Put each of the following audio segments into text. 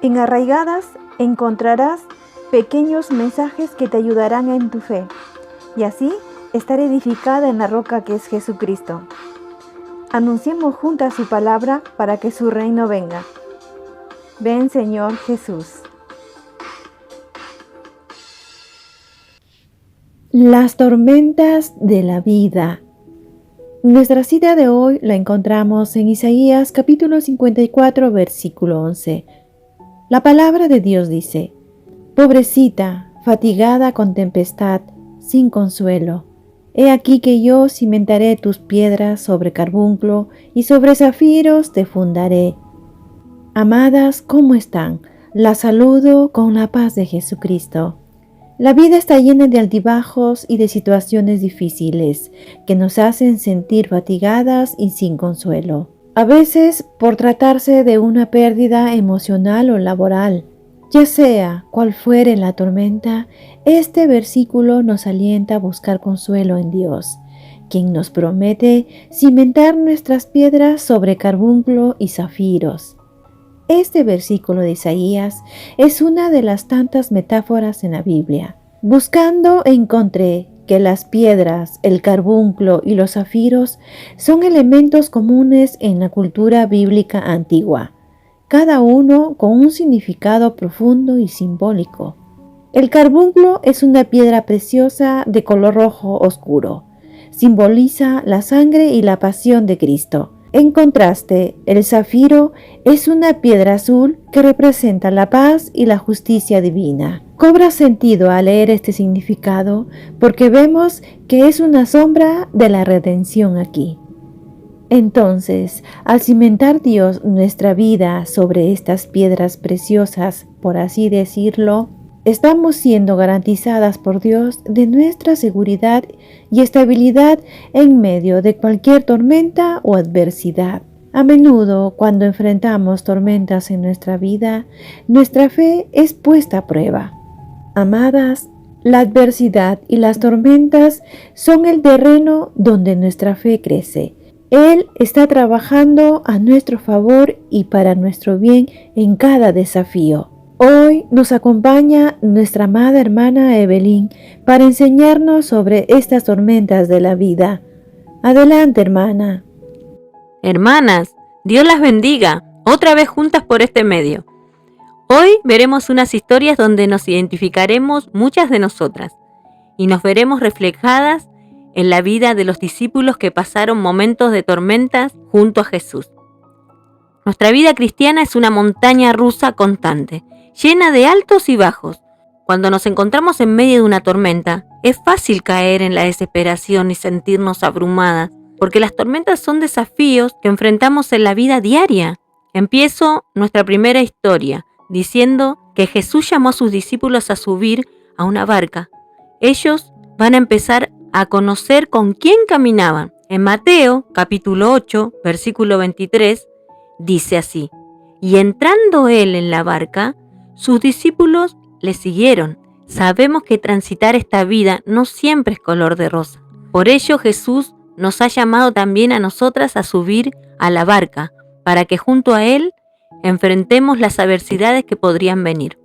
En Arraigadas encontrarás pequeños mensajes que te ayudarán en tu fe, y así estar edificada en la roca que es Jesucristo. Anunciemos juntas su palabra para que su reino venga. Ven, Señor Jesús. Las tormentas de la vida. Nuestra cita de hoy la encontramos en Isaías capítulo 54, versículo 11. La palabra de Dios dice: Pobrecita, fatigada con tempestad, sin consuelo, he aquí que yo cimentaré tus piedras sobre carbunclo y sobre zafiros te fundaré. Amadas, ¿cómo están? Las saludo con la paz de Jesucristo. La vida está llena de altibajos y de situaciones difíciles que nos hacen sentir fatigadas y sin consuelo. A veces por tratarse de una pérdida emocional o laboral. Ya sea cual fuere la tormenta, este versículo nos alienta a buscar consuelo en Dios, quien nos promete cimentar nuestras piedras sobre carbunclo y zafiros. Este versículo de Isaías es una de las tantas metáforas en la Biblia. Buscando encontré que las piedras, el carbunclo y los zafiros son elementos comunes en la cultura bíblica antigua, cada uno con un significado profundo y simbólico. El carbunclo es una piedra preciosa de color rojo oscuro. Simboliza la sangre y la pasión de Cristo. En contraste, el zafiro es una piedra azul que representa la paz y la justicia divina. Cobra sentido al leer este significado porque vemos que es una sombra de la redención aquí. Entonces, al cimentar Dios nuestra vida sobre estas piedras preciosas, por así decirlo, estamos siendo garantizadas por Dios de nuestra seguridad y estabilidad en medio de cualquier tormenta o adversidad. A menudo, cuando enfrentamos tormentas en nuestra vida, nuestra fe es puesta a prueba. Amadas, la adversidad y las tormentas son el terreno donde nuestra fe crece. Él está trabajando a nuestro favor y para nuestro bien en cada desafío. Hoy nos acompaña nuestra amada hermana Evelyn para enseñarnos sobre estas tormentas de la vida. Adelante, hermana. Hermanas, Dios las bendiga, otra vez juntas por este medio. Hoy veremos unas historias donde nos identificaremos muchas de nosotras y nos veremos reflejadas en la vida de los discípulos que pasaron momentos de tormentas junto a Jesús. Nuestra vida cristiana es una montaña rusa constante, llena de altos y bajos. Cuando nos encontramos en medio de una tormenta, es fácil caer en la desesperación y sentirnos abrumadas, porque las tormentas son desafíos que enfrentamos en la vida diaria. Empiezo nuestra primera historia diciendo que Jesús llamó a sus discípulos a subir a una barca. Ellos van a empezar a conocer con quién caminaban. En Mateo, capítulo 8, versículo 23, dice así: Y entrando él en la barca, sus discípulos le siguieron. Sabemos que transitar esta vida no siempre es color de rosa. Por ello Jesús nos ha llamado también a nosotras a subir a la barca, para que junto a él enfrentemos las adversidades que podrían venir.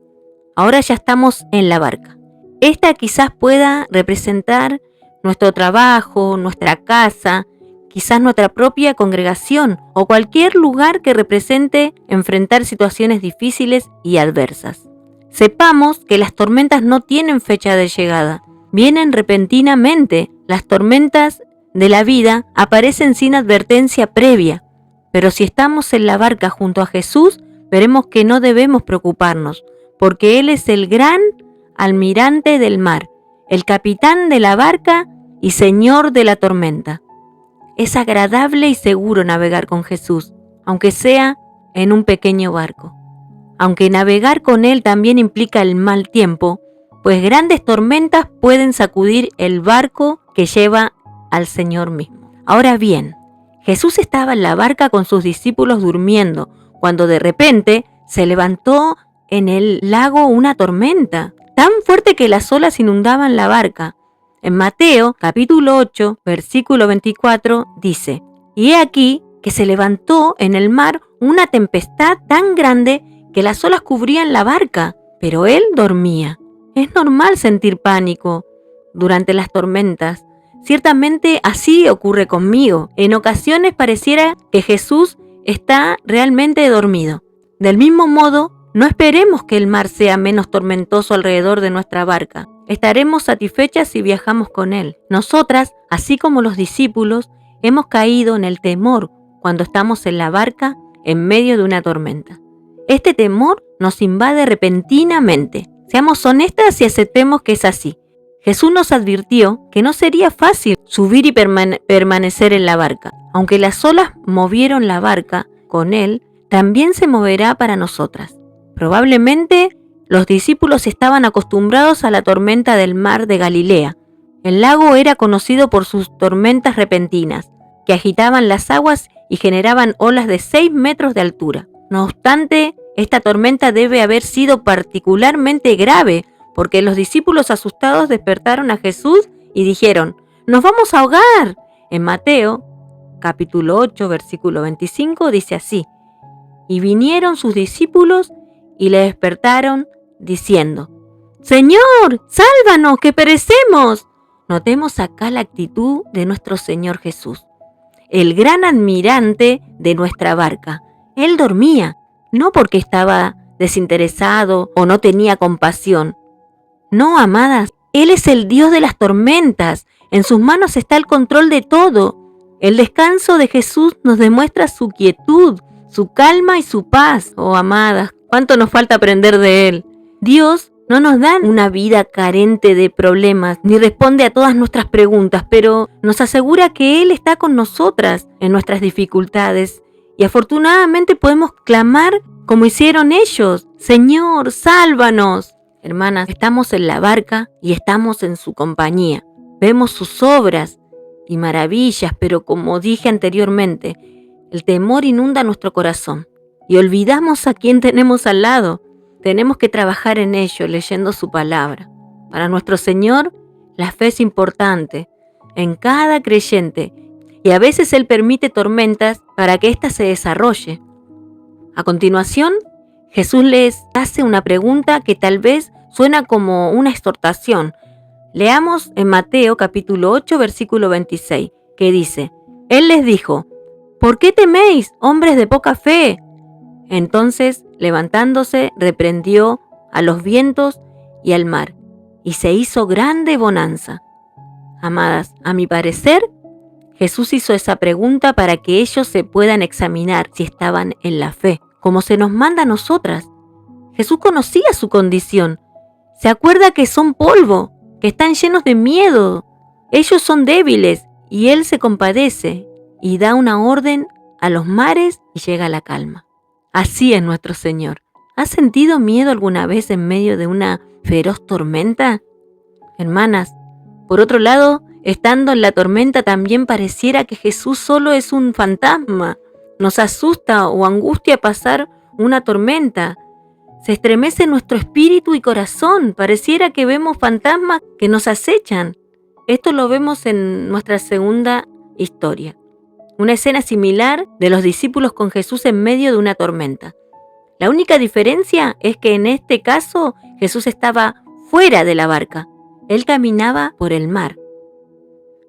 Ahora ya estamos en la barca. Esta quizás pueda representar nuestro trabajo, nuestra casa, quizás nuestra propia congregación o cualquier lugar que represente enfrentar situaciones difíciles y adversas. Sepamos que las tormentas no tienen fecha de llegada, vienen repentinamente. Las tormentas de la vida aparecen sin advertencia previa, pero si estamos en la barca junto a Jesús, veremos que no debemos preocuparnos, porque Él es el gran almirante del mar, el capitán de la barca y señor de la tormenta. Es agradable y seguro navegar con Jesús, aunque sea en un pequeño barco. Aunque navegar con Él también implica el mal tiempo, pues grandes tormentas pueden sacudir el barco que lleva al Señor mismo. Ahora bien, Jesús estaba en la barca con sus discípulos durmiendo, cuando de repente se levantó en el lago una tormenta, tan fuerte que las olas inundaban la barca. En Mateo, capítulo 8, versículo 24, dice: Y he aquí que se levantó en el mar una tempestad tan grande que las olas cubrían la barca, pero él dormía. Es normal sentir pánico durante las tormentas. Ciertamente así ocurre conmigo. En ocasiones pareciera que Jesús está realmente dormido. Del mismo modo, no esperemos que el mar sea menos tormentoso alrededor de nuestra barca. Estaremos satisfechas si viajamos con él. Nosotras, así como los discípulos, hemos caído en el temor cuando estamos en la barca en medio de una tormenta. Este temor nos invade repentinamente. Seamos honestas y aceptemos que es así. Jesús nos advirtió que no sería fácil subir y permanecer en la barca. Aunque las olas movieron la barca con él, también se moverá para nosotras. Probablemente los discípulos estaban acostumbrados a la tormenta del mar de Galilea. El lago era conocido por sus tormentas repentinas, que agitaban las aguas y generaban olas de 6 metros de altura. No obstante, esta tormenta debe haber sido particularmente grave, porque los discípulos asustados despertaron a Jesús y dijeron: «¡Nos vamos a ahogar!». En Mateo, capítulo 8, versículo 25, dice así: «Y vinieron sus discípulos y le despertaron, diciendo: «Señor, sálvanos, que perecemos». Notemos acá la actitud de nuestro Señor Jesús, el gran admirante de nuestra barca. Él dormía, no porque estaba desinteresado o no tenía compasión. No, amadas, Él es el Dios de las tormentas. En sus manos está el control de todo. El descanso de Jesús nos demuestra su quietud, su calma y su paz. Oh, amadas, cuánto nos falta aprender de Él. Dios no nos da una vida carente de problemas, ni responde a todas nuestras preguntas, pero nos asegura que Él está con nosotras en nuestras dificultades. Y afortunadamente podemos clamar como hicieron ellos: «Señor, sálvanos». Hermanas, estamos en la barca y estamos en su compañía. Vemos sus obras y maravillas, pero como dije anteriormente, el temor inunda nuestro corazón y olvidamos a quién tenemos al lado. Tenemos que trabajar en ello, leyendo su palabra. Para nuestro Señor, la fe es importante en cada creyente, y a veces Él permite tormentas para que ésta se desarrolle. A continuación, Jesús les hace una pregunta que tal vez suena como una exhortación. Leamos en Mateo capítulo 8, versículo 26, que dice: Él les dijo: «¿Por qué teméis, hombres de poca fe?». Entonces, levantándose, reprendió a los vientos y al mar, y se hizo grande bonanza. Amadas, a mi parecer, Jesús hizo esa pregunta para que ellos se puedan examinar si estaban en la fe, como se nos manda a nosotras. Jesús conocía su condición. Se acuerda que son polvo, que están llenos de miedo. Ellos son débiles y Él se compadece y da una orden a los mares y llega la calma. Así es nuestro Señor. ¿Has sentido miedo alguna vez en medio de una feroz tormenta? Hermanas, por otro lado, estando en la tormenta también pareciera que Jesús solo es un fantasma. Nos asusta o angustia pasar una tormenta. Se estremece nuestro espíritu y corazón. Pareciera que vemos fantasmas que nos acechan. Esto lo vemos en nuestra segunda historia. Una escena similar de los discípulos con Jesús en medio de una tormenta. La única diferencia es que en este caso Jesús estaba fuera de la barca. Él caminaba por el mar.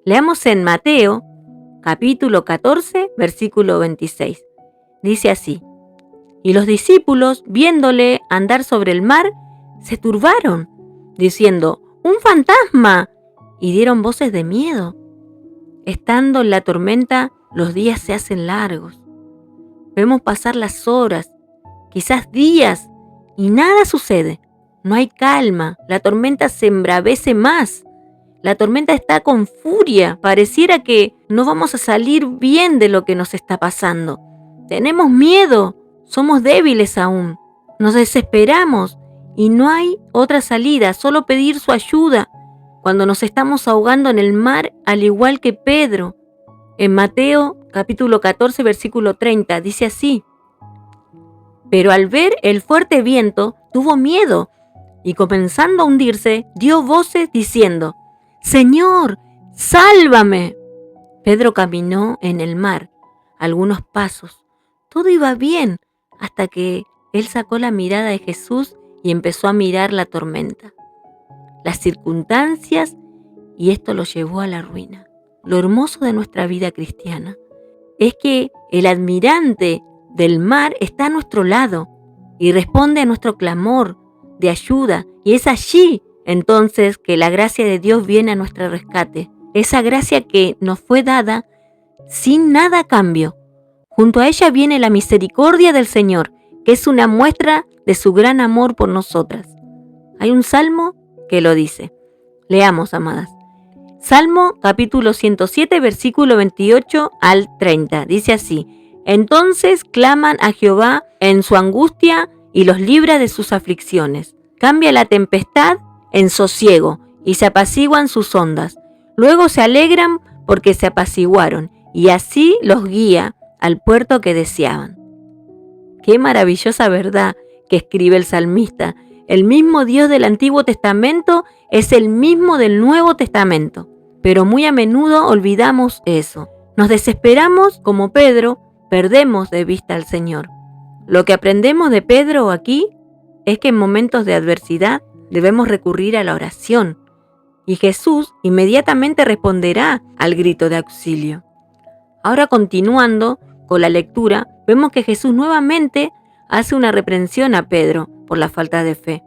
Leamos en Mateo, capítulo 14, versículo 26. Dice así: «Y los discípulos, viéndole andar sobre el mar, se turbaron, diciendo: ¡Un fantasma!, y dieron voces de miedo». Estando en la tormenta, los días se hacen largos. Vemos pasar las horas, quizás días, y nada sucede. No hay calma, la tormenta se embravece más. La tormenta está con furia, pareciera que no vamos a salir bien de lo que nos está pasando. Tenemos miedo, somos débiles aún, nos desesperamos y no hay otra salida, solo pedir su ayuda cuando nos estamos ahogando en el mar, al igual que Pedro. En Mateo capítulo 14, versículo 30, dice así: «Pero al ver el fuerte viento, tuvo miedo y comenzando a hundirse, dio voces diciendo: ¡Señor, sálvame!». Pedro caminó en el mar algunos pasos. Todo iba bien hasta que él sacó la mirada de Jesús y empezó a mirar la tormenta, las circunstancias, y esto lo llevó a la ruina. Lo hermoso de nuestra vida cristiana es que el admirante del mar está a nuestro lado y responde a nuestro clamor de ayuda, y es allí entonces que la gracia de Dios viene a nuestro rescate, esa gracia que nos fue dada sin nada a cambio. Junto a ella viene la misericordia del Señor, que es una muestra de su gran amor por nosotras. Hay un salmo que lo dice. Leamos, amadas. Salmo capítulo 107, versículo 28 al 30. Dice así: Entonces claman a Jehová en su angustia y los libra de sus aflicciones. Cambia la tempestad en sosiego y se apaciguan sus ondas. Luego se alegran porque se apaciguaron, y así los guía al puerto que deseaban. Qué maravillosa verdad que escribe el salmista. El mismo Dios del Antiguo Testamento es el mismo del Nuevo Testamento, pero muy a menudo olvidamos eso. Nos desesperamos como Pedro, perdemos de vista al Señor. Lo que aprendemos de Pedro aquí es que en momentos de adversidad debemos recurrir a la oración, y Jesús inmediatamente responderá al grito de auxilio. Ahora, continuando con la lectura, vemos que Jesús nuevamente hace una reprensión a Pedro por la falta de fe.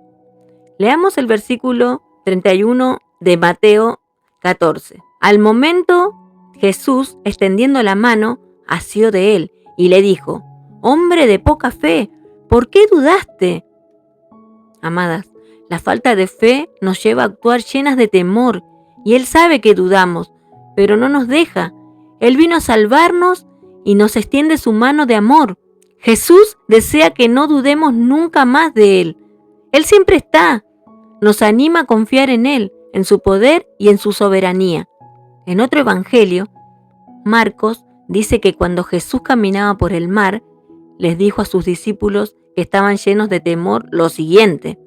Leamos el versículo 31 de Mateo 14. Al momento, Jesús, extendiendo la mano, asió de él y le dijo: «Hombre de poca fe, ¿por qué dudaste?». Amadas, la falta de fe nos lleva a actuar llenas de temor, y Él sabe que dudamos, pero no nos deja. Él vino a salvarnos y nos extiende su mano de amor. Jesús desea que no dudemos nunca más de Él. Él siempre está. Nos anima a confiar en Él, en su poder y en su soberanía. En otro evangelio, Marcos dice que cuando Jesús caminaba por el mar, les dijo a sus discípulos que estaban llenos de temor lo siguiente.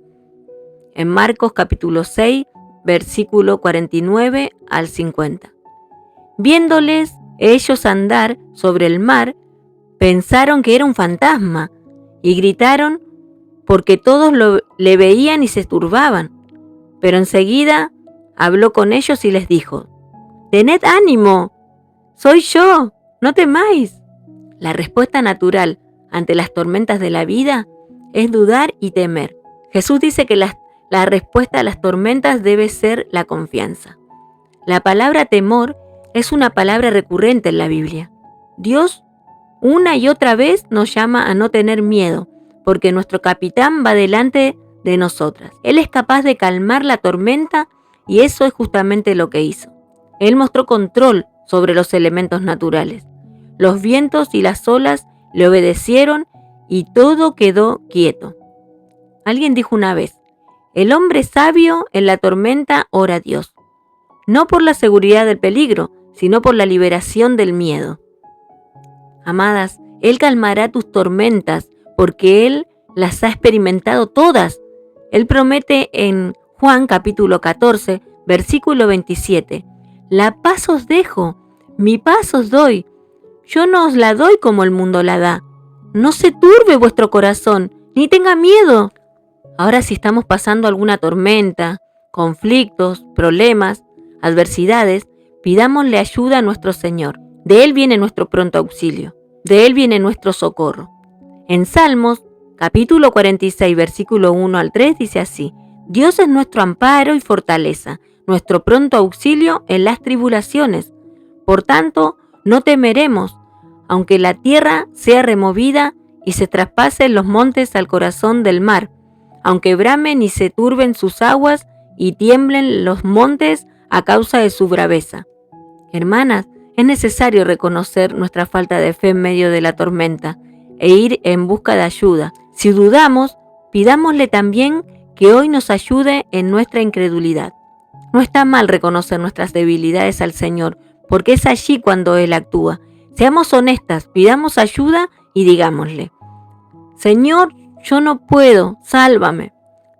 En Marcos capítulo 6, versículo 49 al 50. Viéndoles ellos andar sobre el mar, pensaron que era un fantasma y gritaron porque todos le veían y se turbaban. Pero enseguida habló con ellos y les dijo: «Tened ánimo, soy yo, no temáis». La respuesta natural ante las tormentas de la vida es dudar y temer. Jesús dice que la respuesta a las tormentas debe ser la confianza. La palabra temor es una palabra recurrente en la Biblia. Dios una y otra vez nos llama a no tener miedo, porque nuestro capitán va delante de nosotras. Él es capaz de calmar la tormenta, y eso es justamente lo que hizo. Él mostró control sobre los elementos naturales. Los vientos y las olas le obedecieron y todo quedó quieto. Alguien dijo una vez: «El hombre sabio en la tormenta ora a Dios, no por la seguridad del peligro, sino por la liberación del miedo». Amadas, Él calmará tus tormentas porque Él las ha experimentado todas. Él promete en Juan capítulo 14, versículo 27: «La paz os dejo, mi paz os doy. Yo no os la doy como el mundo la da. No se turbe vuestro corazón, ni tenga miedo». Ahora, si estamos pasando alguna tormenta, conflictos, problemas, adversidades, pidámosle ayuda a nuestro Señor. De Él viene nuestro pronto auxilio. De Él viene nuestro socorro. En Salmos, capítulo 46, versículo 1 al 3, dice así: «Dios es nuestro amparo y fortaleza, nuestro pronto auxilio en las tribulaciones. Por tanto, no temeremos, aunque la tierra sea removida y se traspasen los montes al corazón del mar, aunque bramen y se turben sus aguas y tiemblen los montes a causa de su braveza». Hermanas, es necesario reconocer nuestra falta de fe en medio de la tormenta e ir en busca de ayuda. Si dudamos, pidámosle también que hoy nos ayude en nuestra incredulidad. No está mal reconocer nuestras debilidades al Señor, porque es allí cuando Él actúa. Seamos honestas, pidamos ayuda y digámosle: «Señor, yo no puedo, sálvame».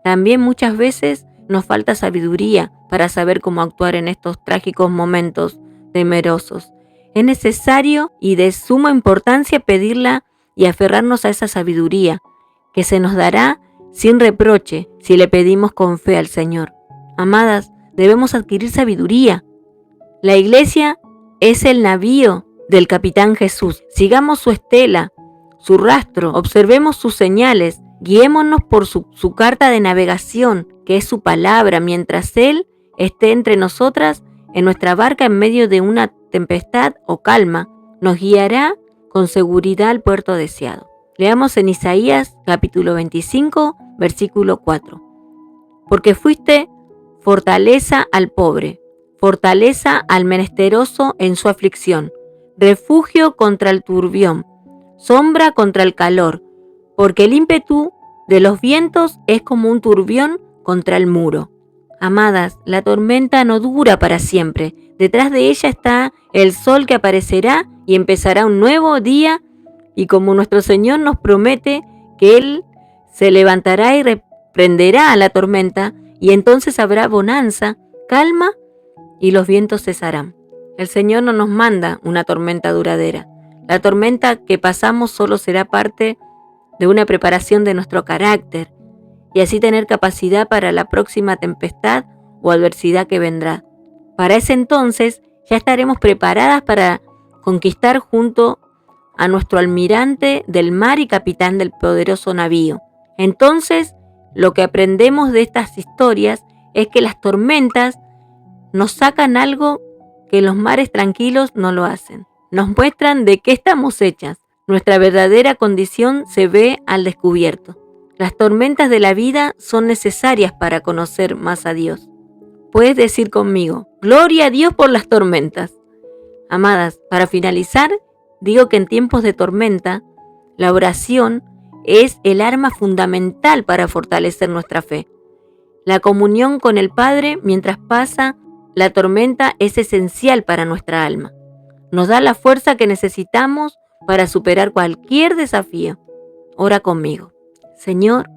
También muchas veces nos falta sabiduría para saber cómo actuar en estos trágicos momentos temerosos. Es necesario y de suma importancia pedirla y aferrarnos a esa sabiduría, que se nos dará sin reproche si le pedimos con fe al Señor. Amadas, debemos adquirir sabiduría. La iglesia es el navío del Capitán Jesús. Sigamos su estela, su rastro, observemos sus señales, guiémonos por su carta de navegación, que es su palabra, mientras Él esté entre nosotras en nuestra barca en medio de una tempestad o calma, nos guiará con seguridad al puerto deseado. Leamos en Isaías capítulo 25, versículo 4. Porque fuiste fortaleza al pobre, fortaleza al menesteroso en su aflicción, refugio contra el turbión, sombra contra el calor, porque el ímpetu de los vientos es como un turbión contra el muro. Amadas, la tormenta no dura para siempre. Detrás de ella está el sol que aparecerá y empezará un nuevo día, y como nuestro Señor nos promete que Él se levantará y reprenderá a la tormenta, y entonces habrá bonanza, calma, y los vientos cesarán. El Señor no nos manda una tormenta duradera. La tormenta que pasamos solo será parte de una preparación de nuestro carácter, y así tener capacidad para la próxima tempestad o adversidad que vendrá. Para ese entonces ya estaremos preparadas para conquistar junto a nuestro almirante del mar y capitán del poderoso navío. Entonces, lo que aprendemos de estas historias es que las tormentas nos sacan algo que los mares tranquilos no lo hacen. Nos muestran de qué estamos hechas. Nuestra verdadera condición se ve al descubierto. Las tormentas de la vida son necesarias para conocer más a Dios. Puedes decir conmigo, gloria a Dios por las tormentas. Amadas, para finalizar, digo que en tiempos de tormenta, la oración es el arma fundamental para fortalecer nuestra fe. La comunión con el Padre mientras pasa la tormenta es esencial para nuestra alma. Nos da la fuerza que necesitamos para superar cualquier desafío. Ora conmigo. Señor,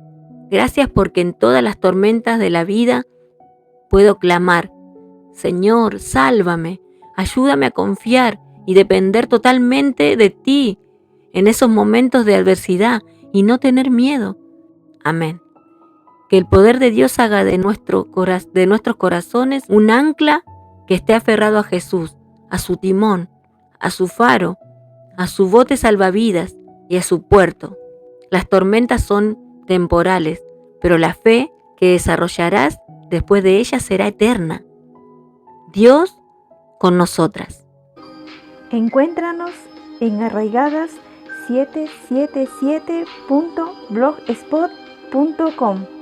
gracias porque en todas las tormentas de la vida puedo clamar, Señor, sálvame, ayúdame a confiar y depender totalmente de ti en esos momentos de adversidad y no tener miedo. Amén. Que el poder de Dios haga de nuestros corazones un ancla que esté aferrado a Jesús, a su timón, a su faro, a su bote salvavidas y a su puerto. Las tormentas son temporales, pero la fe que desarrollarás después de ellas será eterna. Dios con nosotras. Encuéntranos en arraigadas777.blogspot.com.